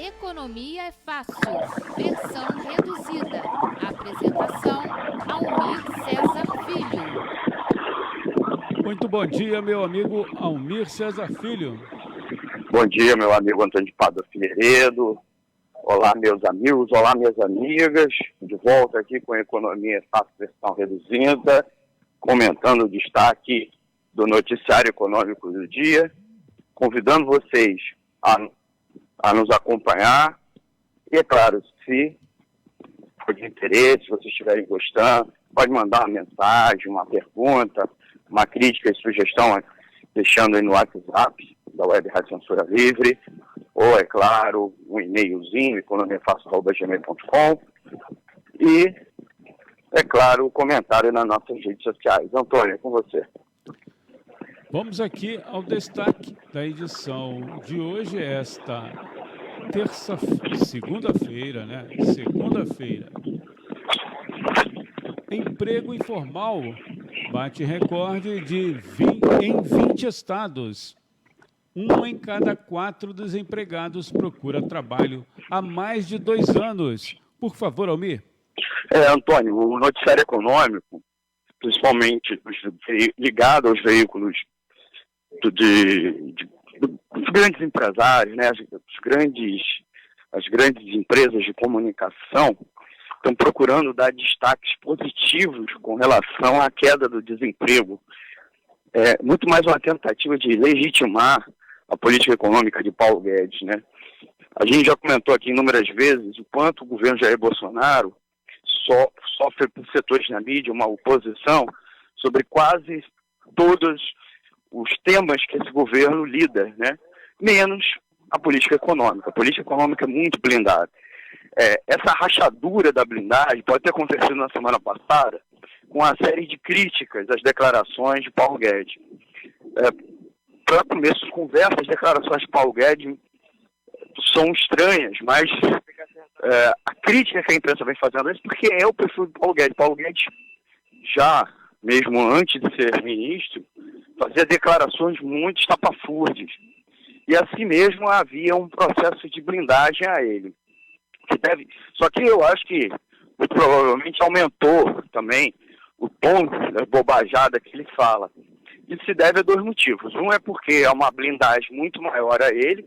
Economia é Fácil, versão reduzida. Apresentação, Almir Cesar Filho. Muito bom dia, meu amigo Almir Cesar Filho. Bom dia, meu amigo Antônio de Pádua Figueiredo. Olá, meus amigos, olá, minhas amigas. De volta aqui com a Economia é Fácil, versão reduzida, comentando o destaque do noticiário econômico do dia, convidando vocês a nos acompanhar. E, é claro, se for de interesse, se vocês estiverem gostando, pode mandar uma mensagem, uma pergunta, uma crítica e sugestão, deixando aí no WhatsApp da Web Rádio Censura Livre, ou, é claro, um e-mailzinho, economiafácil@gmail.com, e, é claro, o comentário nas nossas redes sociais. Antônio, é com você. Vamos aqui ao destaque da edição de hoje, esta segunda-feira, né? Segunda-feira. Emprego informal bate recorde em 20 estados. 1 em cada 4 desempregados procura trabalho há mais de 2 anos. Por favor, Almir. Antônio, o noticiário econômico, principalmente ligado aos veículos dos grandes empresários, né, as grandes empresas de comunicação, estão procurando dar destaques positivos com relação à queda do desemprego. É muito mais uma tentativa de legitimar a política econômica de Paulo Guedes, né? A gente já comentou aqui inúmeras vezes o quanto o governo Jair Bolsonaro sofre por setores na mídia uma oposição sobre quase todos os temas que esse governo lida, né? Menos a política econômica. A política econômica é muito blindada. Essa rachadura da blindagem pode ter acontecido na semana passada com a série de críticas às declarações de Paulo Guedes. Para começo de conversa, as declarações de Paulo Guedes são estranhas, mas a crítica que a imprensa vem fazendo é porque é o perfil de Paulo Guedes. Paulo Guedes, já mesmo antes de ser ministro, fazia declarações muito estapafúrdias. E assim mesmo havia um processo de blindagem a ele. Só que eu acho que muito provavelmente aumentou também o tom da bobajada que ele fala. Isso se deve a 2 motivos. Um é porque é uma blindagem muito maior a ele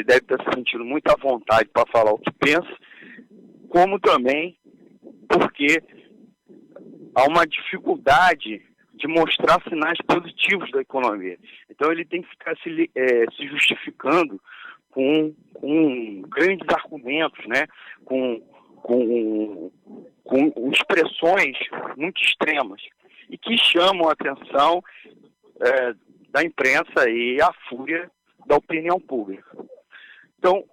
deve estar se sentindo muito à vontade para falar o que pensa, como também porque há uma dificuldade de mostrar sinais positivos da economia. Então ele tem que ficar se justificando com grandes argumentos, né? com expressões muito extremas e que chamam a atenção da imprensa e a fúria da opinião pública. Então,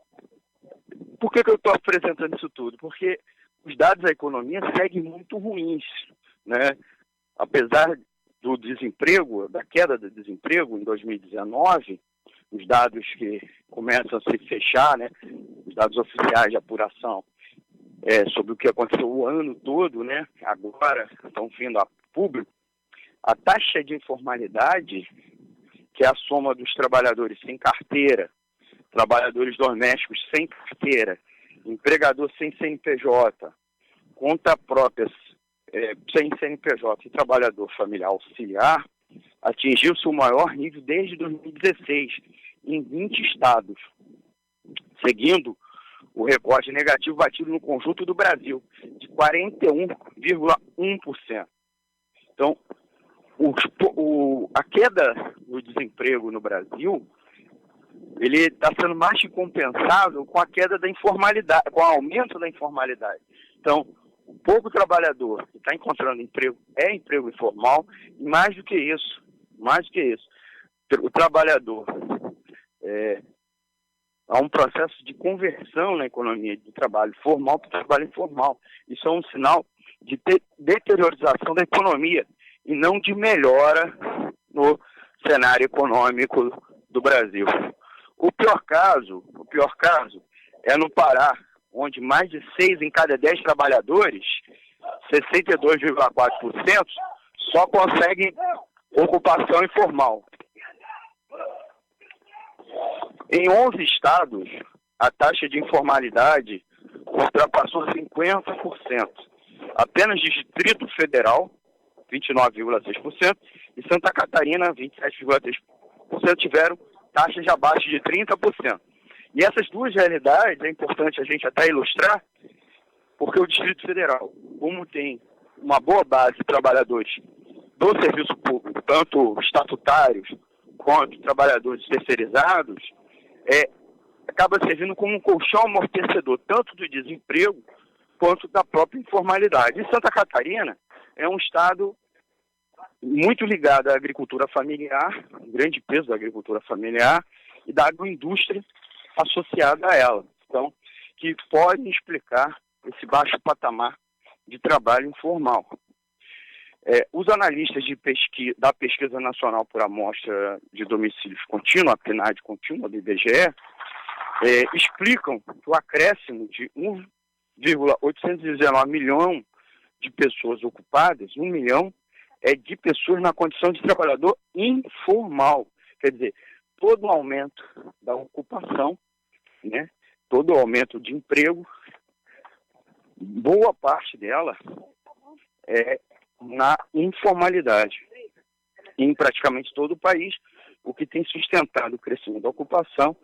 por que eu estou apresentando isso tudo? Porque os dados da economia seguem muito ruins, né? Apesar do desemprego, da queda do desemprego em 2019, os dados que começam a se fechar, né? Os dados oficiais de apuração sobre o que aconteceu o ano todo, né? Agora estão vindo a público. A taxa de informalidade, que é a soma dos trabalhadores sem carteira, trabalhadores domésticos sem carteira, empregador sem CNPJ, conta própria sem CNPJ e trabalhador familiar auxiliar, atingiu seu maior nível desde 2016, em 20 estados, seguindo o recorde negativo batido no conjunto do Brasil, de 41,1%. Então, a queda do desemprego no Brasil, ele está sendo mais que compensado com a queda da informalidade, com o aumento da informalidade. Então, o pouco trabalhador que está encontrando emprego é emprego informal, e mais do que isso, o trabalhador há um processo de conversão na economia de trabalho formal para trabalho informal. Isso é um sinal de deteriorização da economia e não de melhora no cenário econômico do Brasil. O pior caso é no Pará, onde mais de 6 em cada 10 trabalhadores, 62,4%, só conseguem ocupação informal. Em 11 estados, a taxa de informalidade ultrapassou 50%. Apenas Distrito Federal, 29,6%, e Santa Catarina, 27,3%, tiveram taxas abaixo de 30%. E essas duas realidades é importante a gente até ilustrar, porque o Distrito Federal, como tem uma boa base de trabalhadores do serviço público, tanto estatutários quanto trabalhadores terceirizados, acaba servindo como um colchão amortecedor, tanto do desemprego quanto da própria informalidade. E Santa Catarina é um estado muito ligado à agricultura familiar, um grande peso da agricultura familiar e da agroindústria associada a ela. Então, que podem explicar esse baixo patamar de trabalho informal. Os analistas da Pesquisa Nacional por Amostra de Domicílios Contínua, a PNAD contínua do IBGE, explicam que o acréscimo de 1,819 milhão de pessoas ocupadas, 1 milhão, é de pessoas na condição de trabalhador informal. Quer dizer, todo o aumento da ocupação, né, todo o aumento de emprego, boa parte dela é na informalidade. Em praticamente todo o país, o que tem sustentado o crescimento da ocupação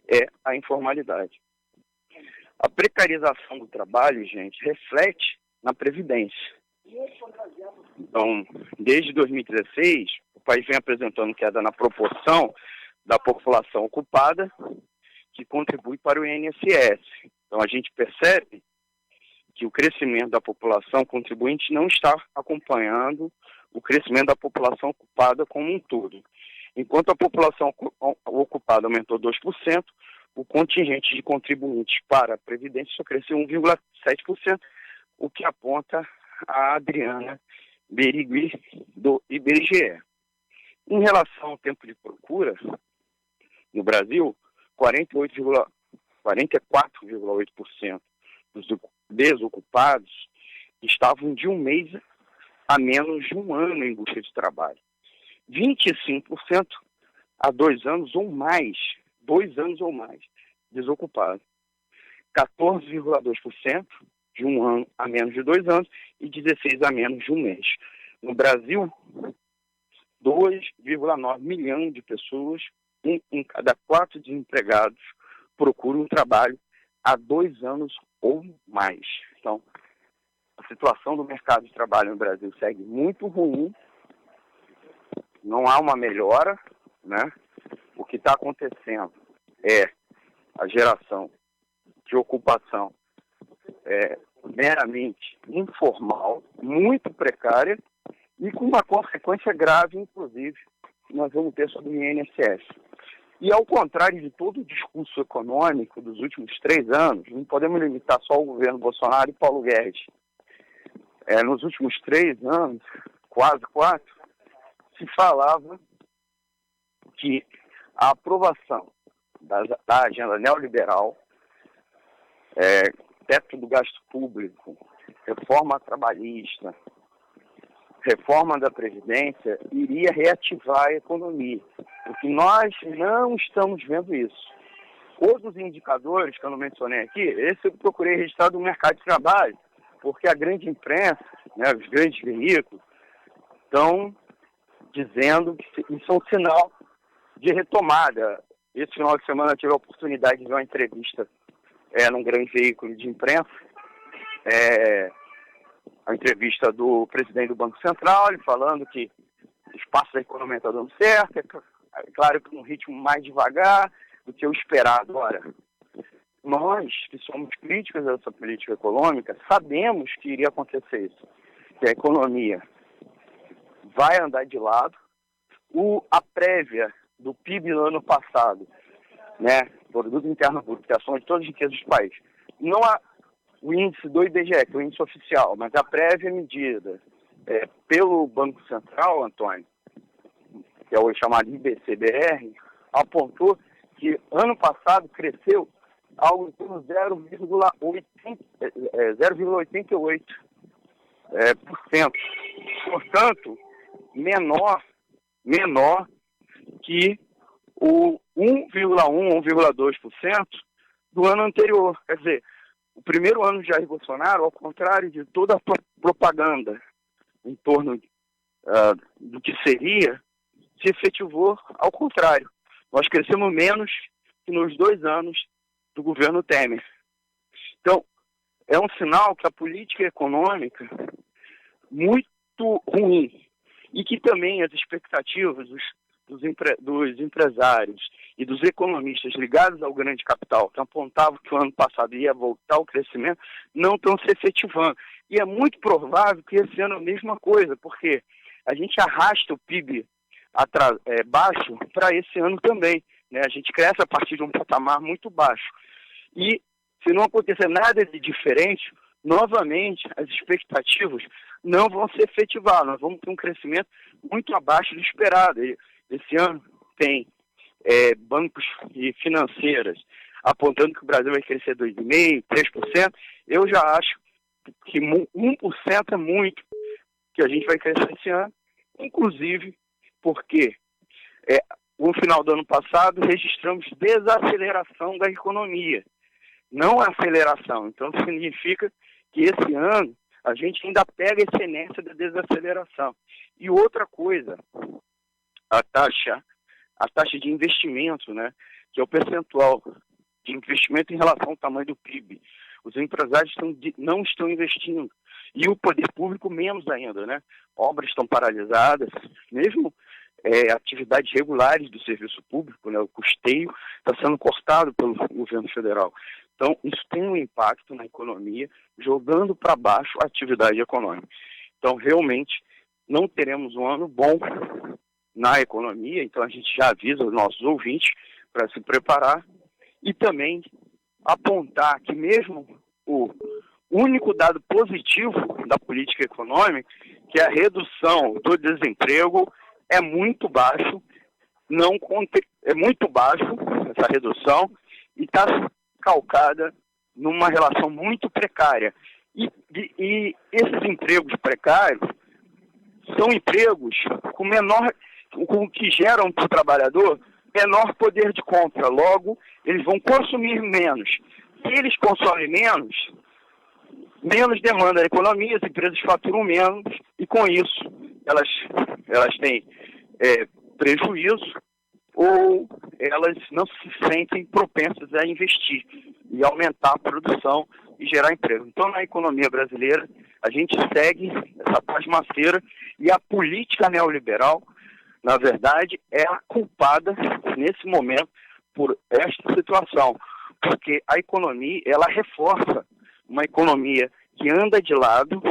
é a informalidade. A precarização do trabalho, gente, reflete na Previdência. Então, desde 2016, o país vem apresentando queda na proporção da população ocupada que contribui para o INSS. Então, a gente percebe que o crescimento da população contribuinte não está acompanhando o crescimento da população ocupada como um todo. Enquanto a população ocupada aumentou 2%, o contingente de contribuintes para a Previdência só cresceu 1,7%, o que aponta a Adriana Berigui, do IBGE. Em relação ao tempo de procura, no Brasil, 44,8% dos desocupados estavam de um mês a menos de um ano em busca de trabalho. 25% a 2 anos ou mais, 2 anos ou mais, desocupados. 14,2% de um ano a menos de 2 anos e 16% a menos de um mês. No Brasil, 2,9 milhões de pessoas, em cada 4 desempregados, procuram um trabalho há 2 anos ou mais. Então, a situação do mercado de trabalho no Brasil segue muito ruim, não há uma melhora, né? O que está acontecendo é a geração de ocupação meramente informal, muito precária e com uma consequência grave, inclusive, que nós vamos ter sobre o INSS. E ao contrário de todo o discurso econômico dos últimos 3 anos, não podemos limitar só o governo Bolsonaro e Paulo Guedes. Nos últimos 3 anos, quase 4, se falava que a aprovação da agenda neoliberal, teto do gasto público, reforma trabalhista, reforma da Previdência, iria reativar a economia. Porque nós não estamos vendo isso. Todos os indicadores que eu não mencionei aqui, esse eu procurei registrar do mercado de trabalho, porque a grande imprensa, né, os grandes veículos, estão dizendo que isso é um sinal de retomada. Esse final de semana eu tive a oportunidade de ver uma entrevista num grande veículo de imprensa, a entrevista do presidente do Banco Central, ele falando que o espaço da economia está dando certo, é claro que num ritmo mais devagar do que o esperado. Ora, nós que somos críticos dessa política econômica, sabemos que iria acontecer isso, que a economia vai andar de lado. A prévia do PIB no ano passado, né, Produto Interno Bruto, que é a soma de todas as riquezas do país, não há o índice do IBGE, que é o índice oficial, mas a prévia medida pelo Banco Central, Antônio, que é o chamado IBCBR, apontou que ano passado cresceu algo em torno de 0,88%. Portanto, menor que o 1,1%, 1,2% do ano anterior. Quer dizer, o primeiro ano de Jair Bolsonaro, ao contrário de toda a propaganda em torno do que seria, se efetivou ao contrário. Nós crescemos menos que nos 2 anos do governo Temer. Então, é um sinal que a política econômica muito ruim e que também as expectativas dos empresários e dos economistas ligados ao grande capital, que apontavam que o ano passado ia voltar ao crescimento, não estão se efetivando. E é muito provável que esse ano é a mesma coisa, porque a gente arrasta o PIB baixo para esse ano também, né? A gente cresce a partir de um patamar muito baixo. E se não acontecer nada de diferente, novamente as expectativas não vão se efetivar. Nós vamos ter um crescimento muito abaixo do esperado. Esse ano tem bancos e financeiras apontando que o Brasil vai crescer 2,5%, 3%. Eu já acho que 1% é muito que a gente vai crescer esse ano, inclusive porque no final do ano passado registramos desaceleração da economia, não aceleração. Então significa que esse ano a gente ainda pega essa inércia da desaceleração. E outra coisa, a taxa de investimento, né, que é o percentual de investimento em relação ao tamanho do PIB. Os empresários não estão investindo. E o poder público menos ainda, né? Obras estão paralisadas, mesmo atividades regulares do serviço público, né? O custeio está sendo cortado pelo governo federal. Então, isso tem um impacto na economia, jogando para baixo a atividade econômica. Então, realmente, não teremos um ano bom na economia, então a gente já avisa os nossos ouvintes para se preparar e também apontar que mesmo o único dado positivo da política econômica, que é a redução do desemprego, é muito baixo, é muito baixo essa redução e está calcada numa relação muito precária. E esses empregos precários são empregos com que geram para o trabalhador menor poder de compra. Logo, eles vão consumir menos. Se eles consomem menos demanda da economia, as empresas faturam menos e, com isso, elas têm prejuízo ou elas não se sentem propensas a investir e aumentar a produção e gerar emprego. Então, na economia brasileira, a gente segue essa pasmaceira e a política neoliberal, na verdade, é a culpada, nesse momento, por esta situação. Porque a economia, ela reforça uma economia que anda de lado,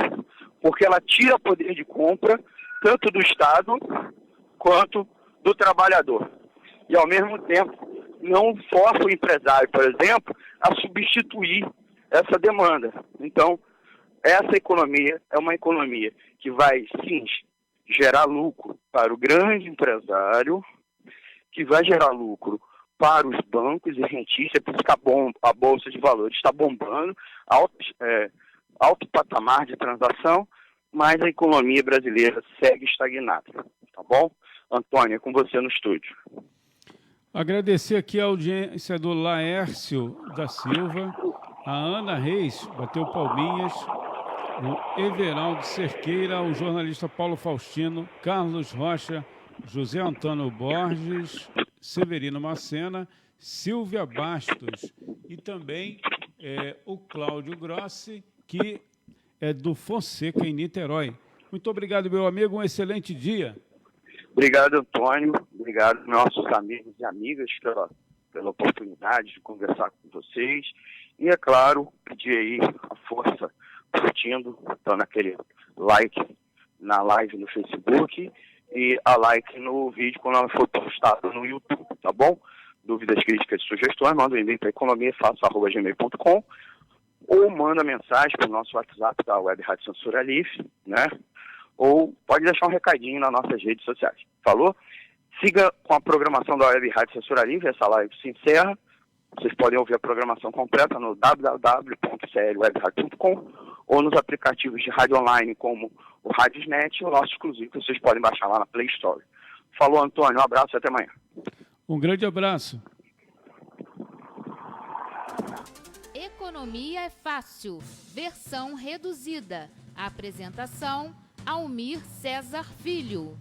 porque ela tira poder de compra, tanto do Estado quanto do trabalhador. E, ao mesmo tempo, não força o empresário, por exemplo, a substituir essa demanda. Então, essa economia é uma economia que vai, sim, gerar lucro para o grande empresário, que vai gerar lucro para os bancos e rentistas, por isso que a Bolsa de Valores está bombando, alto patamar de transação, mas a economia brasileira segue estagnada. Tá bom? Antônio, é com você no estúdio. Agradecer aqui a audiência do Laércio da Silva, a Ana Reis, bateu palminhas, o Everaldo Cerqueira, o jornalista Paulo Faustino, Carlos Rocha, José Antônio Borges, Severino Macena, Silvia Bastos e também o Cláudio Grossi, que é do Fonseca, em Niterói. Muito obrigado, meu amigo, um excelente dia. Obrigado, Antônio. Obrigado, nossos amigos e amigas, pela oportunidade de conversar com vocês. E, é claro, pedir aí a força, curtindo, dando aquele like na live no Facebook e a like no vídeo quando ela for postada no YouTube, tá bom? Dúvidas, críticas e sugestões, manda um e-mail para economiafaço@gmail.com ou manda mensagem para o nosso WhatsApp da Web Rádio Censura Livre, né? Ou pode deixar um recadinho nas nossas redes sociais. Falou? Siga com a programação da Web Rádio Censura Livre, essa live se encerra. Vocês podem ouvir a programação completa no www.clwebradio.com ou nos aplicativos de rádio online como o Radiosnet e o nosso exclusivo, que vocês podem baixar lá na Play Store. Falou, Antônio. Um abraço e até amanhã. Um grande abraço. Economia é Fácil, versão reduzida. Apresentação: Almir Cesar Filho.